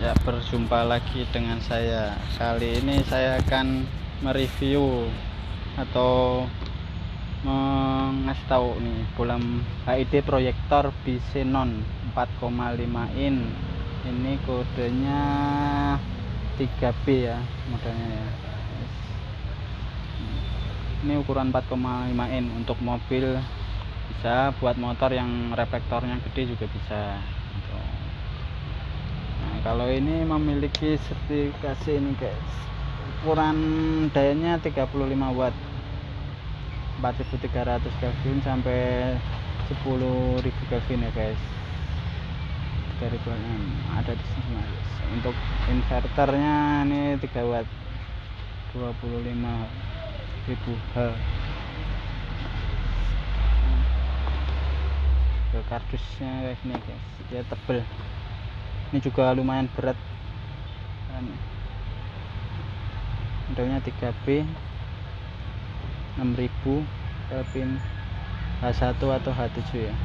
Ya, berjumpa lagi dengan saya. Kali ini saya akan mereview atau mengasih tahu nih bolam HID proyektor Bisenon 4,5 in. Ini kodenya 3B ya modelnya ya. Ini ukuran 4,5 in untuk mobil bisa, buat motor yang reflektornya gede juga bisa. Nah, kalau ini memiliki sertifikasi ini guys, ukuran dayanya 35 watt, 4300 Kelvin sampai 10.000 Kelvin ya guys. 3006 ada di sini guys. Untuk inverternya ini 3 watt, 25.000 H. Ke kardusnya kayak gini guys, dia tebel. Ini juga lumayan berat. Modelnya 3B 6000 Kelvin H1 atau H7 ya.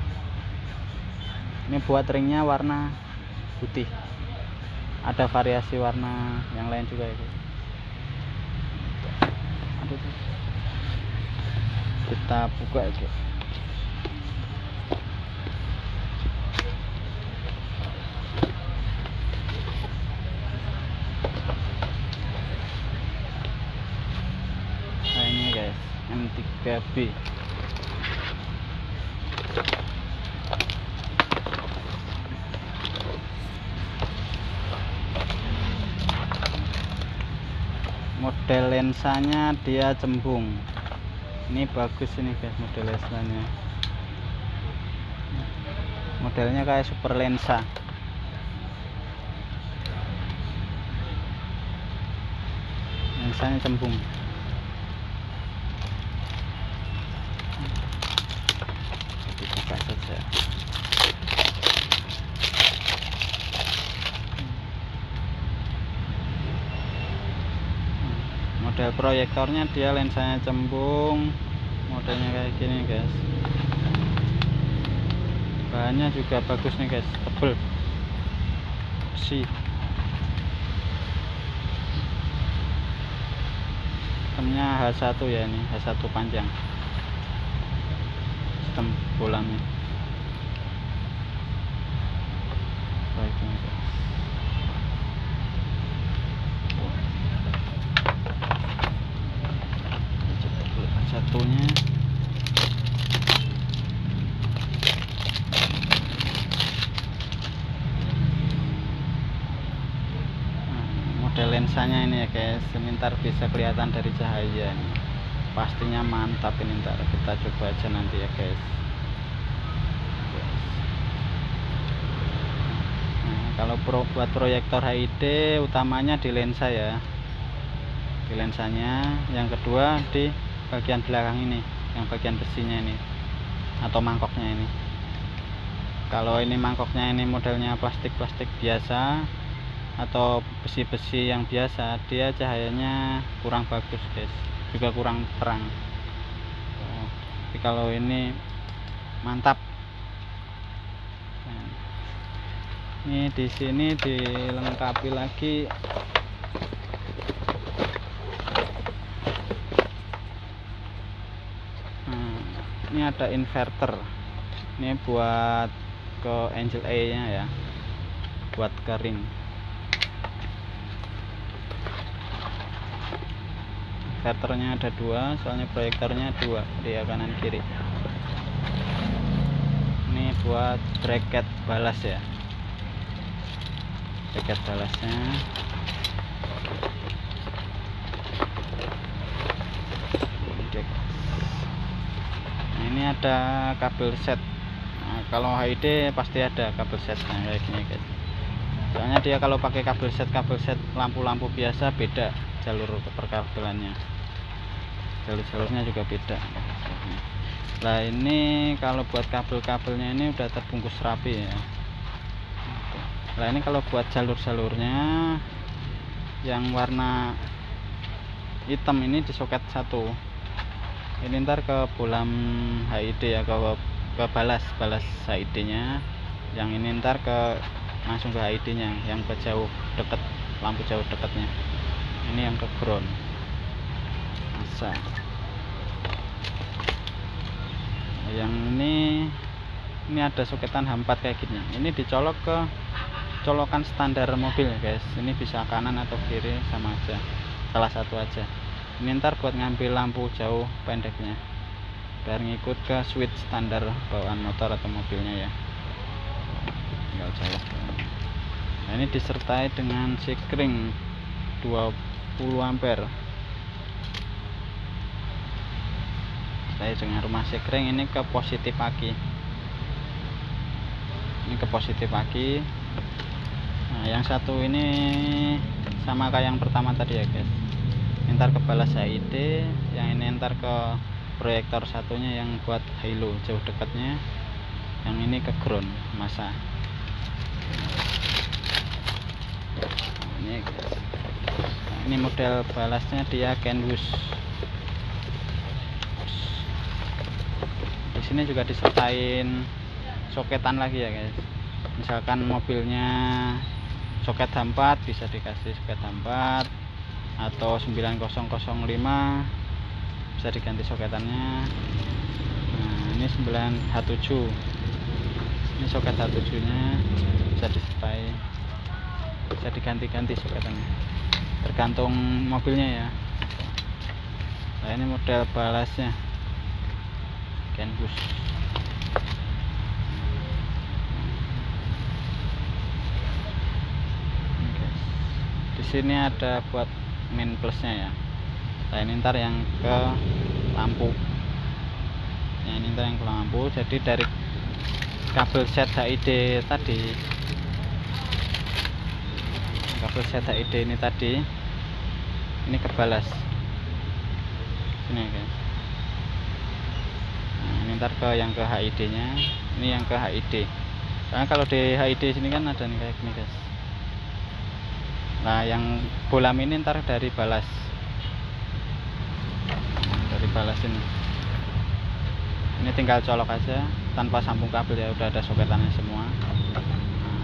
Ini buat ringnya warna putih, ada variasi warna yang lain juga ya. Kita buka aja. Nah ini guys, M3B. Model lensanya dia cembung. Ini bagus ini guys, model lensanya. Modelnya kayak super lensa. Lensanya cembung. Buka saja. Model proyektornya dia lensanya cembung, modelnya kayak gini guys. Bahannya juga bagus nih guys, tebel, besi. Sistemnya H1 ya, ini H1 panjang sistem bolamnya. Baik ini guys. Satunya model lensanya ini ya guys, sebentar bisa kelihatan dari cahaya ini. Pastinya mantap ini, ntar kita coba aja nanti ya guys. Nah, kalau buat proyektor HID utamanya di lensa ya, di lensanya. Yang kedua di bagian belakang ini, yang bagian besinya ini atau mangkoknya ini. Kalau ini mangkoknya ini modelnya plastik biasa atau besi-besi yang biasa, dia cahayanya kurang bagus guys, juga kurang terang. Tapi kalau ini mantap. Nah, ini di sini dilengkapi lagi ini ada inverter. Ini buat ke Angel A nya ya, buat kering. Inverternya ada dua, soalnya proyektornya dua, dia kanan kiri. Ini buat bracket balas ya, bracket balasnya. Nah, ini ada kabel set. Nah, kalau HID pasti ada kabel set kayak gini guys. Soalnya dia kalau pakai kabel set lampu-lampu biasa beda jalur perkabelannya, jalurnya juga beda. Nah ini kalau buat kabelnya ini udah terbungkus rapi ya. Nah ini kalau buat jalurnya yang warna hitam ini disoket satu. Ini ntar ke bolam HID ya, ke balas HID nya. Yang ini ntar ke langsung ke HID nya yang ke jauh deket, lampu jauh dekatnya. Ini yang ke ground masa. Yang ini ada soketan H4 kayak gini. Ini dicolok ke colokan standar mobil ya guys. Ini bisa kanan atau kiri sama aja, salah satu aja. Ini ntar buat ngambil lampu jauh pendeknya biar ngikut ke switch standar bawaan motor atau mobilnya ya, tinggal colok. Nah, ini disertai dengan sekring 20 ampere. Saya dengan rumah sekring ini ke positif aki. Ini ke positif aki. Nah, yang satu ini sama kayak yang pertama tadi ya guys. Ntar ke balas HID, yang ini ntar ke proyektor satunya yang buat halo jauh dekatnya. Yang ini ke ground masa. Ini guys. Nah, ini model balasnya dia Kenwood. Di sini juga disertain soketan lagi ya guys. Misalkan mobilnya soket H4 bisa dikasih soket H4 atau 9005 bisa diganti soketannya. Nah, ini 9H7. Ini soket H7 nya bisa disertai, bisa diganti-ganti soketannya tergantung mobilnya ya. Nah, ini model balasnya Kenwood. Di sini ada buat main plusnya ya. Nah, ini ntar yang ke lampu. Nah, ini ntar yang ke lampu. Jadi dari kabel set HID tadi, kabel set HID ini tadi, ini ke balas. Sini guys. Nah, ini ntar ke yang ke HID nya. Ini yang ke HID. Karena kalau di HID sini kan ada nih kayak gini guys. Nah, yang bolam ini ntar dari balas. Dari balas ini. Ini tinggal colok aja tanpa sambung kabel ya, udah ada soketannya semua. Nah,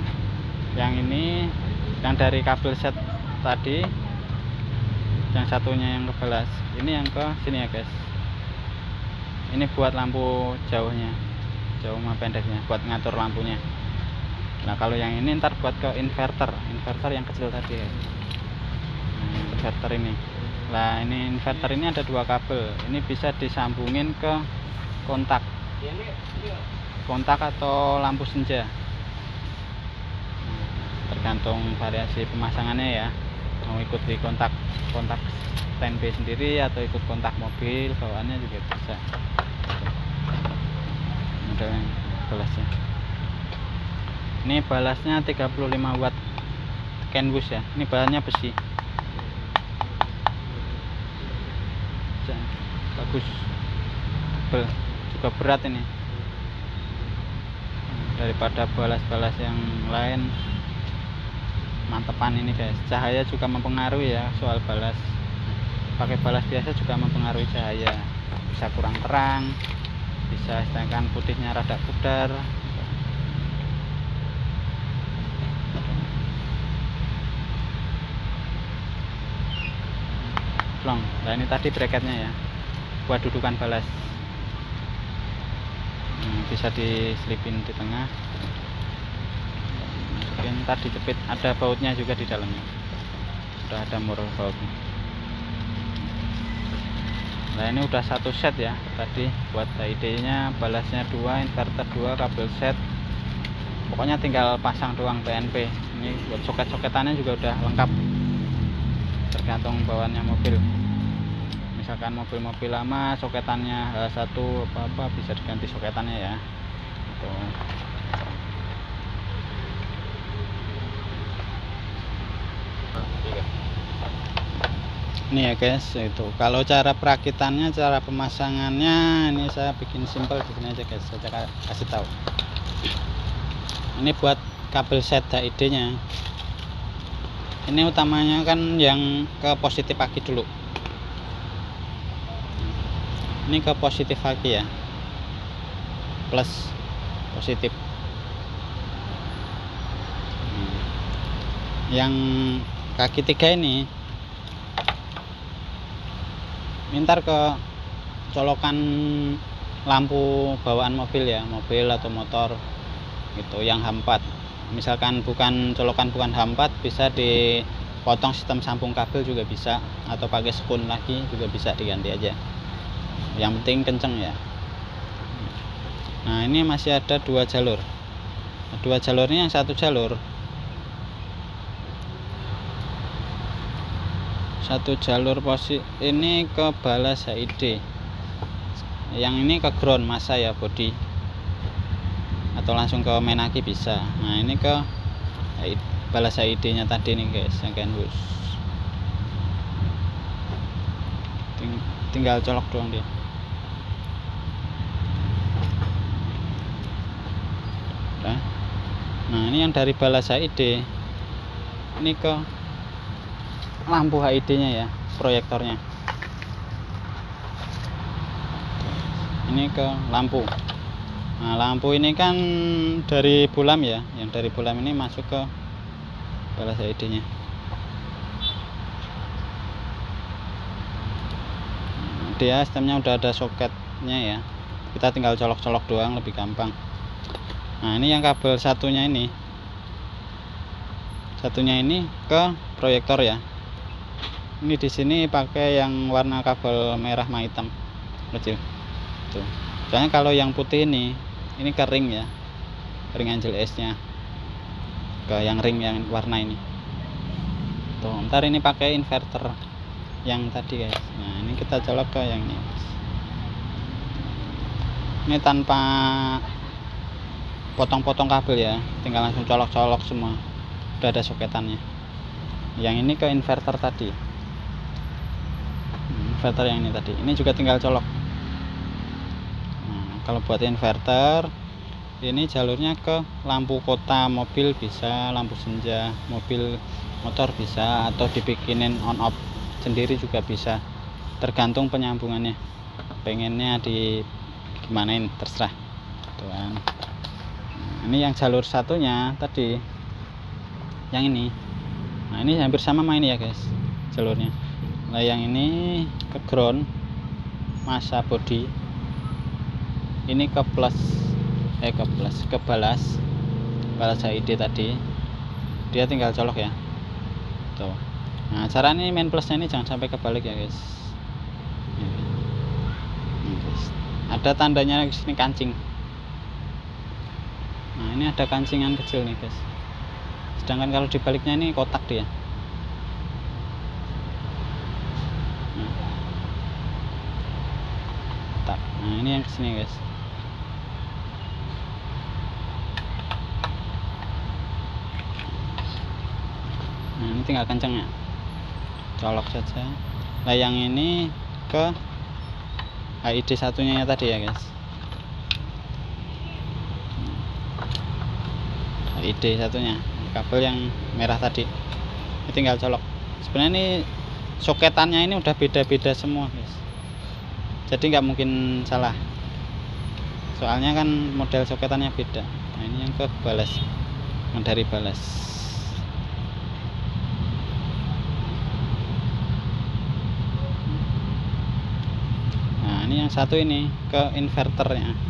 yang ini yang dari kabel set tadi, yang satunya yang ke balas. Ini yang ke sini ya guys. Ini buat lampu jauhnya, jauh sama pendeknya, buat ngatur lampunya. Nah, kalau yang ini ntar buat ke inverter yang kecil tadi ya. Nah, inverter ini. Nah, ini inverter ini ada dua kabel. Ini bisa disambungin ke kontak atau lampu senja. Tergantung variasi pemasangannya ya. Mau ikut di kontak standby sendiri atau ikut kontak mobil bawaannya juga bisa. Model yang balasnya. Ini balasnya 35 watt Kenwood ya. Ini bahannya besi. Bagus. Tebel. Juga berat ini. Daripada balas-balas yang lain. Mantepan ini guys. Cahaya juga mempengaruhi ya soal balas. Pakai balas biasa juga mempengaruhi cahaya. Bisa kurang terang. Bisa sedangkan putihnya rada pudar. Nah, ini tadi bracketnya ya, buat dudukan balas. Bisa diselipin di tengah. Mungkin tadi jepit, ada bautnya juga di dalamnya. Udah ada mur bautnya. Nah, ini udah satu set ya tadi buat HID nya, balasnya 2, inverter 2, kabel set. Pokoknya tinggal pasang doang PNP. Ini buat soket-soketannya juga udah lengkap. Tergantung bawaannya mobil. Misalkan mobil-mobil lama soketannya H1 apa bisa diganti soketannya ya. Tuh. Ini ya guys, itu kalau cara perakitannya, cara pemasangannya ini saya bikin simple di sini aja guys, saya kasih tahu. Ini buat kabel set HID nya. Ini utamanya kan yang ke positif aki dulu. Ini ke positif aki ya, plus positif. yang kaki 3 ini mintar ke colokan lampu bawaan mobil ya, mobil atau motor gitu, yang H4. Misalkan bukan colokan, bukan H4, bisa dipotong sistem sambung kabel juga bisa, atau pakai sekun lagi juga bisa, diganti aja, yang penting kenceng ya. Nah ini masih ada 2 jalur. 2 jalurnya, yang 1 jalur posisi ini ke balas HID, yang ini ke ground masa ya, body, atau langsung ke menaki bisa. Nah ini ke balas HID nya tadi nih guys, yang Kenwood. Tinggal colok doang dia. Nah ini yang dari balas HID ini ke lampu HID nya ya, proyektornya ini ke lampu. Nah lampu ini kan dari bolam ya, yang dari bolam ini masuk ke balas HID nya. Dia sistemnya udah ada soketnya ya, kita tinggal colok-colok doang, lebih gampang. Nah ini yang kabel satunya ini ke proyektor ya. Ini di sini pakai yang warna kabel merah sama hitam kecil tuh. Soalnya kalau yang putih ini ke ring ya, ring Angel S nya ke yang ring yang warna ini tuh. Ntar ini pakai inverter yang tadi guys. Nah ini kita colok ke yang ini tanpa potong-potong kabel ya, tinggal langsung colok-colok semua, udah ada soketannya. Yang ini ke inverter tadi, inverter yang ini tadi, ini juga tinggal colok. Nah, kalau buat inverter ini jalurnya ke lampu kota mobil bisa, lampu senja mobil, motor bisa, atau dibikinin on off sendiri juga bisa, tergantung penyambungannya, pengennya di gimanain terserah tuh kan. Ini yang jalur satunya tadi yang ini. Nah ini hampir sama main ya guys jalurnya. Nah yang ini ke ground masa body, ini ke balas HID tadi, dia tinggal colok ya tuh. Nah cara ini main plusnya ini jangan sampai kebalik ya guys. Ada tandanya di sini kancing. Nah ini ada kancingan kecil nih guys, sedangkan kalau dibaliknya ini kotak dia. Kotak. Nah ini yang kesini guys. Nah ini tinggal kencengnya, colok saja. Nah yang ini ke HID satunya tadi ya guys, HID satunya, kabel yang merah tadi, ini tinggal colok. Sebenarnya ini soketannya ini udah beda-beda semua guys, jadi nggak mungkin salah, soalnya kan model soketannya beda. Nah ini yang ke balas, yang dari balas. Nah ini yang satu ini ke inverternya.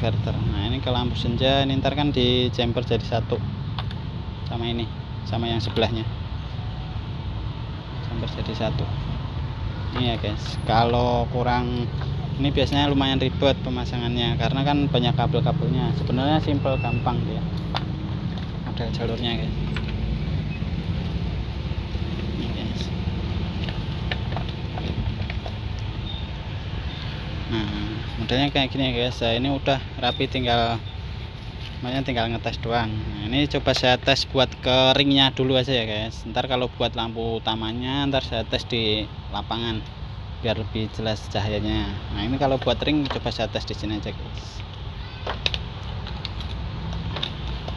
Nah ini ke lampu senja, ini ntar kan di jumper jadi satu sama ini, sama yang sebelahnya, jumper jadi satu. Ini ya guys, kalau kurang ini biasanya lumayan ribet pemasangannya, karena kan banyak kabel-kabelnya. Sebenarnya simple, gampang dia model jalurnya guys. Ini guys. Nah modelnya kayak gini ya guys. Ini udah rapi, tinggal ngetes doang. Nah, ini coba saya tes buat ke ringnya dulu aja ya guys. Ntar kalau buat lampu utamanya ntar saya tes di lapangan biar lebih jelas cahayanya. Nah ini kalau buat ring coba saya tes di sini aja guys.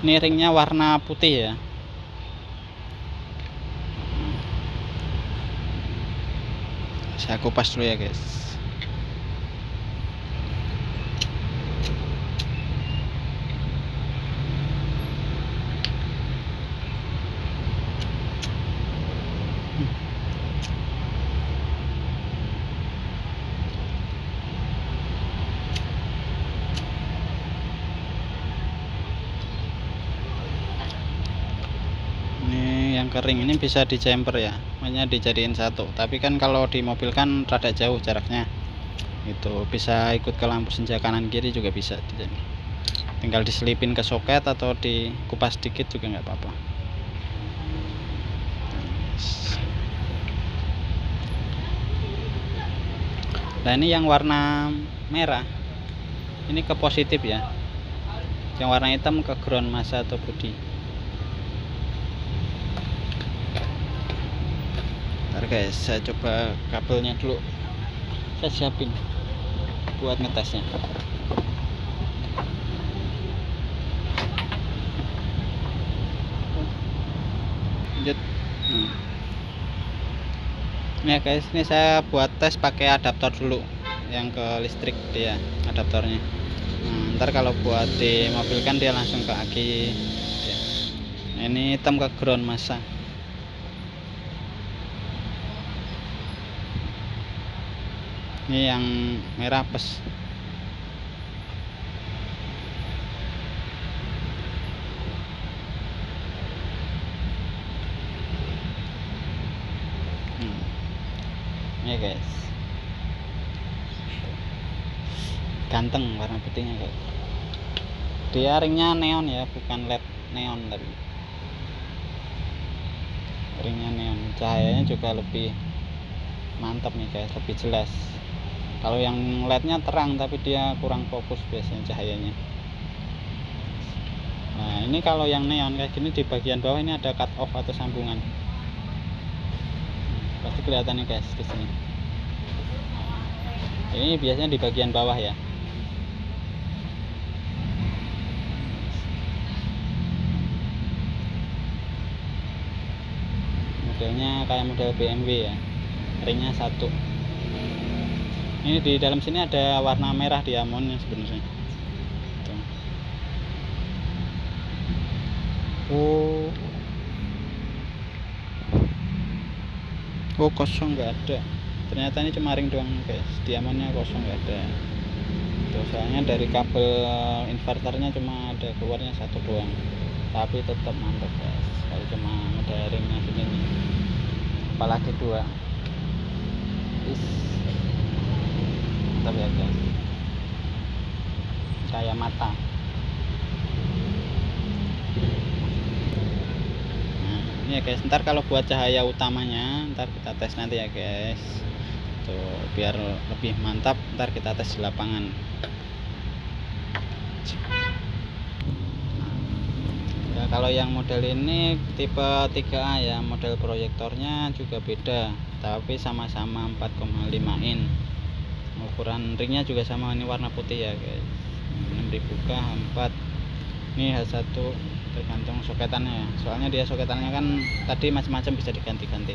Ini ringnya warna putih ya. Saya kupas dulu ya guys. yang kering ini bisa di jumper ya, makanya dijadiin satu. Tapi kan kalau di mobil kan rada jauh jaraknya, itu bisa ikut ke lampu senja kanan kiri juga bisa. Tinggal diselipin ke soket atau dikupas dikit juga nggak apa-apa. Nah ini yang warna merah ini ke positif ya, yang warna hitam ke ground massa atau bodi. Ntar guys, saya coba kabelnya dulu, saya siapin buat ngetesnya. Lanjut. Ini ya guys, ini saya buat tes pakai adaptor dulu, yang ke listrik dia adaptornya. Ntar kalau buat di mobil kan dia langsung ke aki ya. Ini hitam ke ground massa. Ini yang merah plus. Ini guys, ganteng warna putihnya guys. Dia ringnya neon ya, bukan LED neon, tapi ringnya neon. Cahayanya juga lebih mantap nih guys, lebih jelas. Kalau yang LED-nya terang tapi dia kurang fokus biasanya cahayanya. Nah ini kalau yang neon kayak gini, di bagian bawah ini ada cut off atau sambungan. Pasti kelihatan nih guys di sini. Ini biasanya di bagian bawah ya. Modelnya kayak model BMW ya, ringnya satu. Ini di dalam sini ada warna merah diamond yang sebenarnya. Tuh. Oh kosong, nggak ada. Ternyata ini cuma ring doang guys, diamondnya kosong, nggak ada. Tuh, soalnya dari kabel inverternya cuma ada keluarnya satu doang, tapi tetap mantap guys. Kalau cuma ada ringnya gini nih, apalagi dua, mantap ya guys, kayak mata. Ini ya guys, ntar kalau buat cahaya utamanya ntar kita tes nanti ya guys. Tuh, biar lebih mantap ntar kita tes di lapangan. Ya, kalau yang model ini tipe 3A ya, model proyektornya juga beda, tapi sama-sama 4,5 in. Ukuran ringnya juga sama, ini warna putih ya guys. Ini dibuka 4. Ini H1, tergantung soketannya ya, soalnya dia soketannya kan tadi macam-macam, bisa diganti-ganti.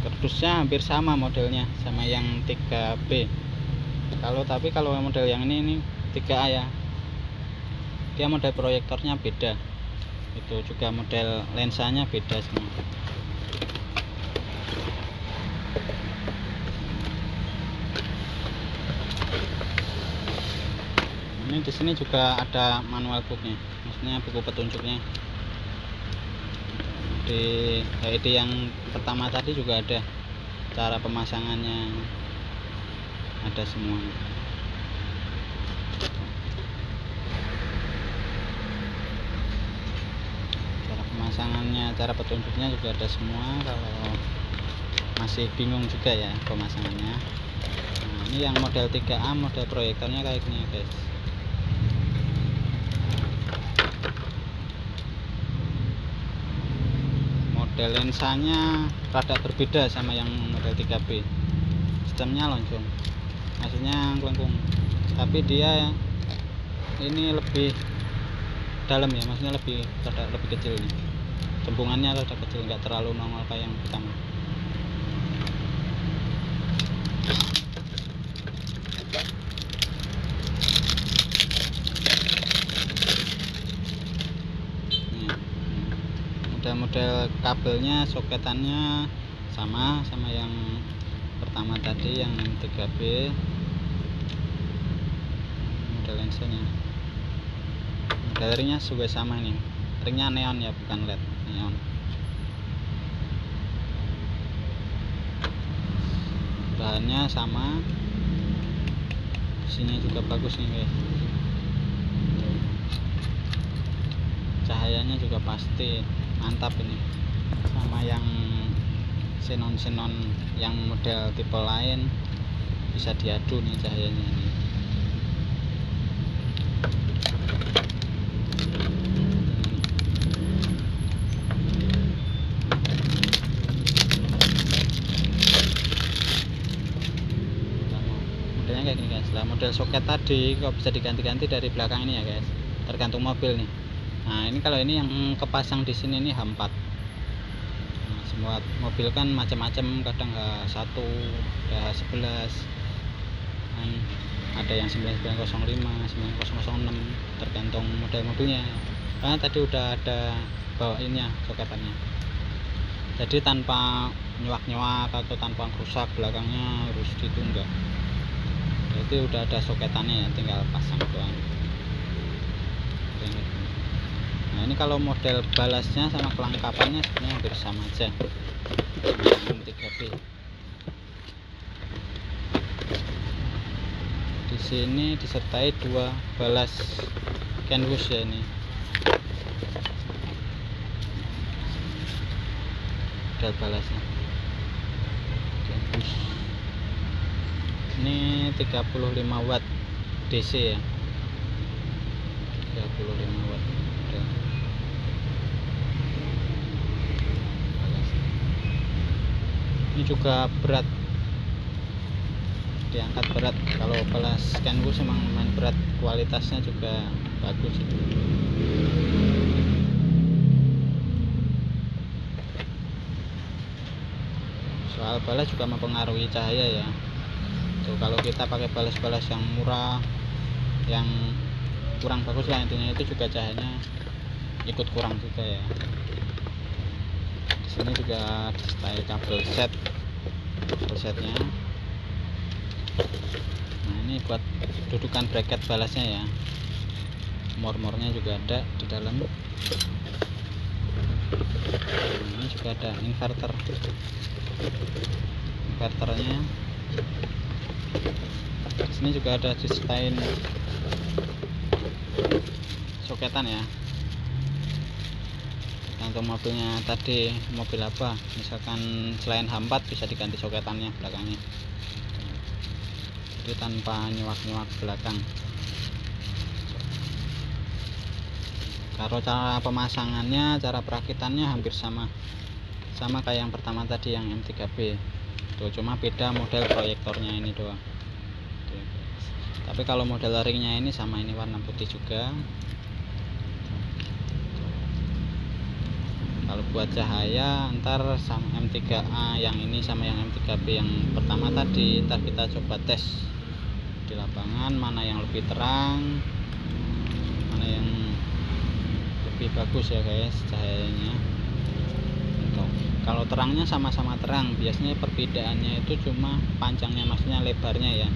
Kardusnya hampir sama modelnya sama yang 3B. Tapi kalau model yang ini 3A ya, dia model proyektornya beda, itu juga model lensanya beda semua. Ini di sini juga ada manual booknya, maksudnya buku petunjuknya. Di LED yang pertama tadi juga ada cara pemasangannya, ada semua. Cara pemasangannya, cara petunjuknya juga ada semua. Kalau masih bingung juga ya pemasangannya. Nah, ini yang model 3A, model proyektornya kayak gini guys. Model lensanya rada berbeda sama yang model 3B. Sistemnya lonjong, maksudnya melengkung, tapi dia ini lebih dalam ya, maksudnya lebih kecil nih. Cempungannya rada kecil, nggak terlalu nongol kayak yang pertama. Model kabelnya, soketannya sama yang pertama tadi, yang 3B. Model lensanya, model ringnya juga sama nih, ringnya neon ya, bukan LED. neon. Bahannya sama, isinya juga bagus nih guys. Cahayanya juga pasti mantap ini, sama yang xenon yang model tipe lain bisa diadu nih cahayanya ini. Modelnya kayak gini guys. Lah model soket tadi kok bisa diganti-ganti dari belakang ini ya guys, tergantung mobil nih. Nah ini kalau ini yang kepasang di sini ini H4. Nah, semua mobil kan macam-macam, kadang H1 ya H11 kan, ada yang 9905 9006 tergantung model mobilnya. Karena tadi udah ada bawainnya soketannya, jadi tanpa nyuak-nyuak atau tanpa rusak belakangnya harus gitu enggak. Jadi udah ada soketannya ya, tinggal pasang doang. Nah ini kalau model balasnya sama kelengkapannya sebenarnya hampir sama aja dengan M3B. Di sini disertai 2 balas Kenwood ya ini. Model balasnya Kenwood. Ini 35 watt DC ya. 35 watt. Ini juga berat, diangkat berat. Kalau balas Kenwood emang main berat, kualitasnya juga bagus. Soal balas juga mempengaruhi cahaya ya. Tuh, kalau kita pakai balas-balas yang murah, yang kurang bagus lah intinya, itu juga cahayanya ikut kurang juga ya. Di sini juga disertai kabel setnya. Nah ini buat dudukan bracket balasnya ya, mor-mornya juga ada di dalam. Ini juga ada inverternya. Di sini juga ada disertain soketan ya, untuk mobilnya tadi mobil apa, misalkan selain H4 bisa diganti soketannya belakangnya, jadi tanpa nyuak-nyuak belakang. Kalau cara pemasangannya, cara perakitannya hampir sama kayak yang pertama tadi yang M3B tuh, cuma beda model proyektornya ini doang. Tapi kalau model ringnya ini sama, ini warna putih juga. Kalau buat cahaya ntar sama M3A yang ini sama yang M3B yang pertama tadi, ntar kita coba tes di lapangan mana yang lebih terang, mana yang lebih bagus ya guys cahayanya. Kalau terangnya sama-sama terang, biasanya perbedaannya itu cuma panjangnya, maksudnya lebarnya ya.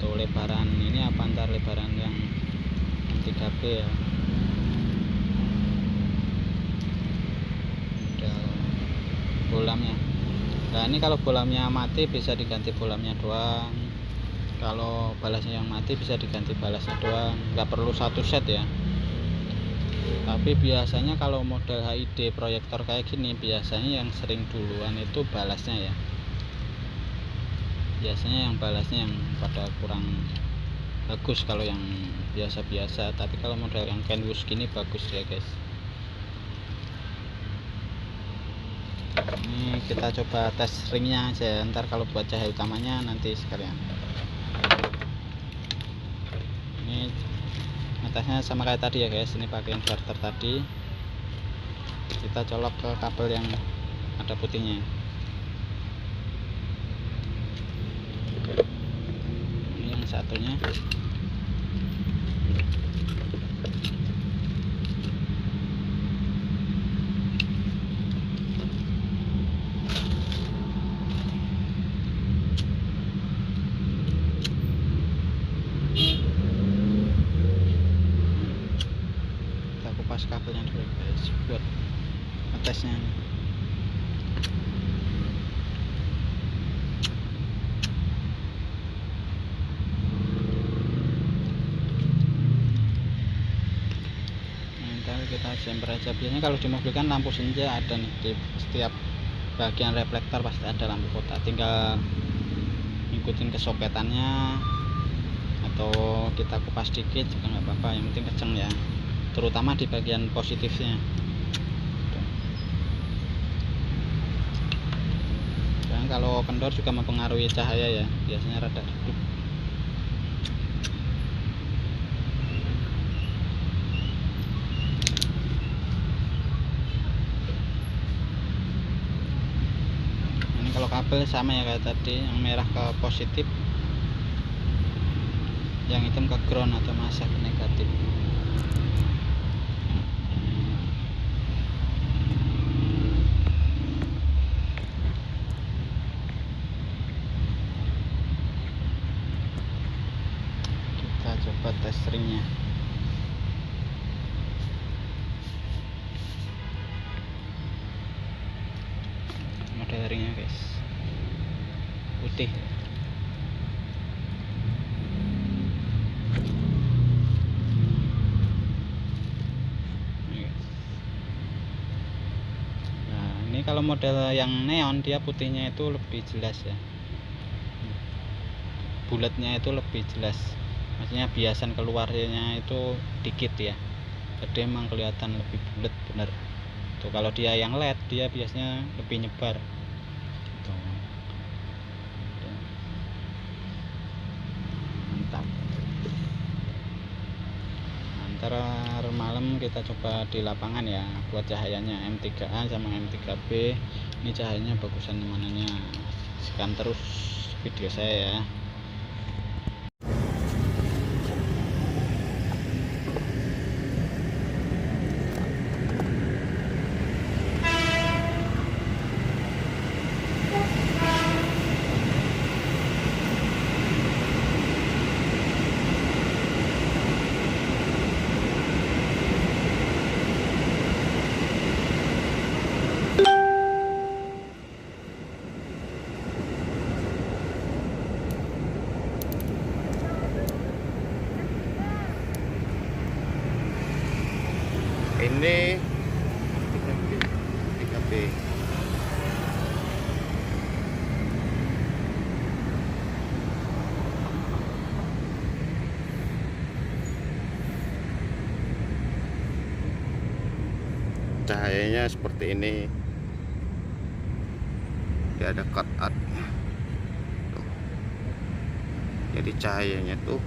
Tuh lebaran ini apa, ntar lebaran yang M3B ya. Bolamnya. Nah ini kalau bolamnya mati bisa diganti bolamnya doang. Kalau balasnya yang mati bisa diganti balasnya doang, nggak perlu satu set ya. Tapi biasanya kalau model HID proyektor kayak gini, biasanya yang sering duluan itu balasnya ya. Biasanya yang balasnya yang pada kurang bagus kalau yang biasa-biasa. Tapi kalau model yang Kenwood gini bagus ya guys. Ini kita coba tes ringnya aja, ntar kalau buat cahaya utamanya nanti sekalian. Ini ngetesnya sama kayak tadi ya guys, ini pakai inverter tadi, kita colok ke kabel yang ada putihnya. Ini yang satunya. lepas kabelnya dulu guys buat ngetesnya. Ntar kita jumper aja. Biasanya kalau di mobil kan lampu senja ada nih di setiap bagian reflektor, pasti ada lampu kotak, tinggal ngikutin kesoketannya atau kita kupas dikit juga nggak apa-apa, yang penting kenceng ya, terutama di bagian positifnya. Dan kalau kendor juga mempengaruhi cahaya ya, biasanya rada redup. Ini kalau kabel sama ya kayak tadi, yang merah ke positif, yang hitam ke ground atau masa ke negatif. Kita coba tes ringnya. Model ringnya guys, putih. Ini kalau model yang neon dia putihnya itu lebih jelas ya, bulatnya itu lebih jelas, maksudnya biasan keluarnya itu dikit ya, jadi emang kelihatan lebih bulat bener tuh. Kalau dia yang LED dia biasanya lebih nyebar tuh. Mantap. Antara malam kita coba di lapangan ya, buat cahayanya M3A sama M3B. Ini cahayanya bagusan mananya, sekian terus video saya ya. Ini 3B. Cahayanya seperti ini. Dia ada cut out. Tuh. Jadi cahayanya tuh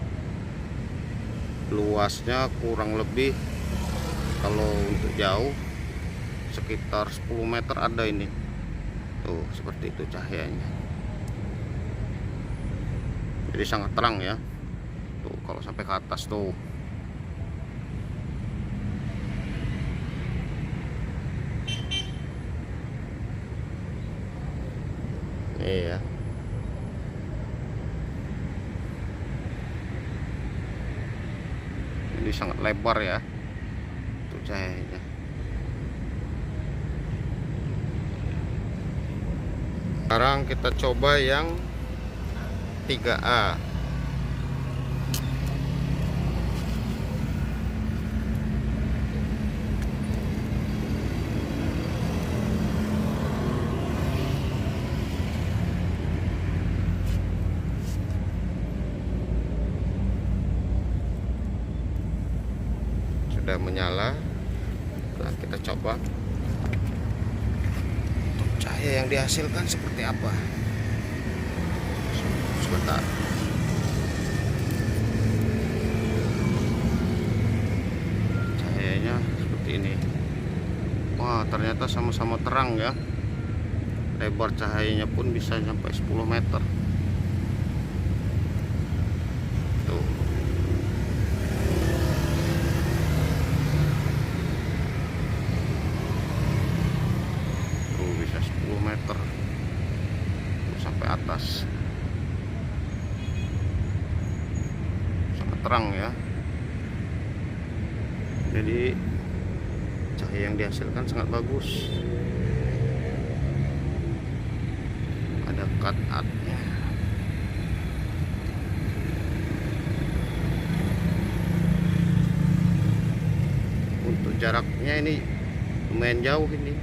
luasnya kurang lebih, kalau untuk jauh sekitar 10 meter ada ini tuh, seperti itu cahayanya. Jadi sangat terang ya tuh kalau sampai ke atas tuh. Nih ya, ini sangat lebar ya cahayanya. Sekarang kita coba yang 3A. Sudah menyala. Nah, kita coba untuk cahaya yang dihasilkan seperti apa. Sebentar. Cahayanya seperti ini. Wah, ternyata sama-sama terang ya. Lebar cahayanya pun bisa sampai 10 meter. Tuh. Bisa 10 meter sampai atas, sangat terang ya. Jadi cahaya yang dihasilkan sangat bagus. Ada cut artnya. Untuk jaraknya ini lumayan jauh, ini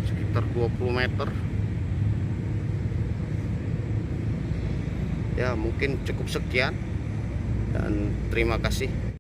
sekitar 20 meter ya. Mungkin cukup sekian dan terima kasih.